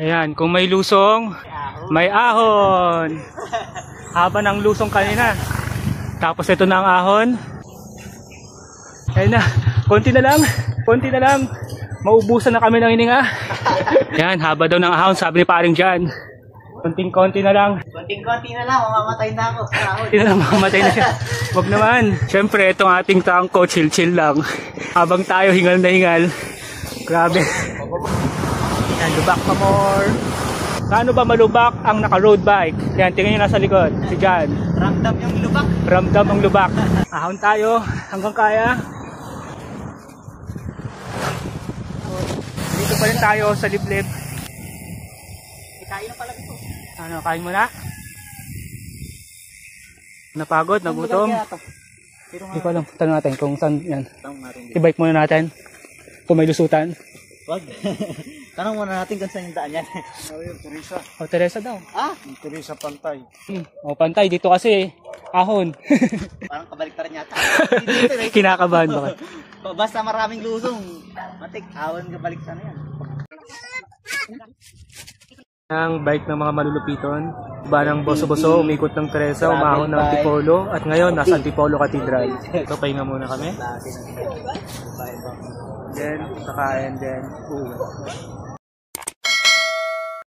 Ayan, kung may lusong, may ahon. Haba ng lusong kanina. Tapos ito na ang ahon. Ayan na, konti na lang. Konti na lang. Maubusan na kami ng hininga. Ayan, haba daw ng ahon, sabi ni paring Jan. Konting-konti na lang. Konting-konti na lang, mamamatay na ako. Hindi na lang mamamatay na siya. Huwag naman. Siyempre, itong ating tangko, chill-chill lang. Habang tayo hingal na hingal. Grabe. Yan, lubak pa more. Paano ba malubak ang naka-road bike? Yan, tingnan nyo nasa likod. Si Jan. Ramdam yung lubak. Ramdam ang lubak. Ahon tayo hanggang kaya. Dito pa rin tayo sa liblib. Kain na pala ito. Ano, kain mo na? Napagod, nagutom. Hindi ko alam, tanong natin kung saan yan. I-bike muna natin. Kung may lusutan. Wag. Tanong muna natin kung saan yung daan yan. Ayun, Teresa. O, Teresa daw. Ah? Teresa Pantay. O, pantay. Dito kasi, ahon. Parang kabaliktaran yata. Kinakabahan ba? Basta maraming lusong. Matik, awan kabaliktaran yan. Ang bike ng mga malulupiton. Ba ng boso-boso, umikot ng Teresa, umahon ng Antipolo. At ngayon, nasa Antipolo Cathedral. So, pahinga muna kami. Then, kakain, then, uwi.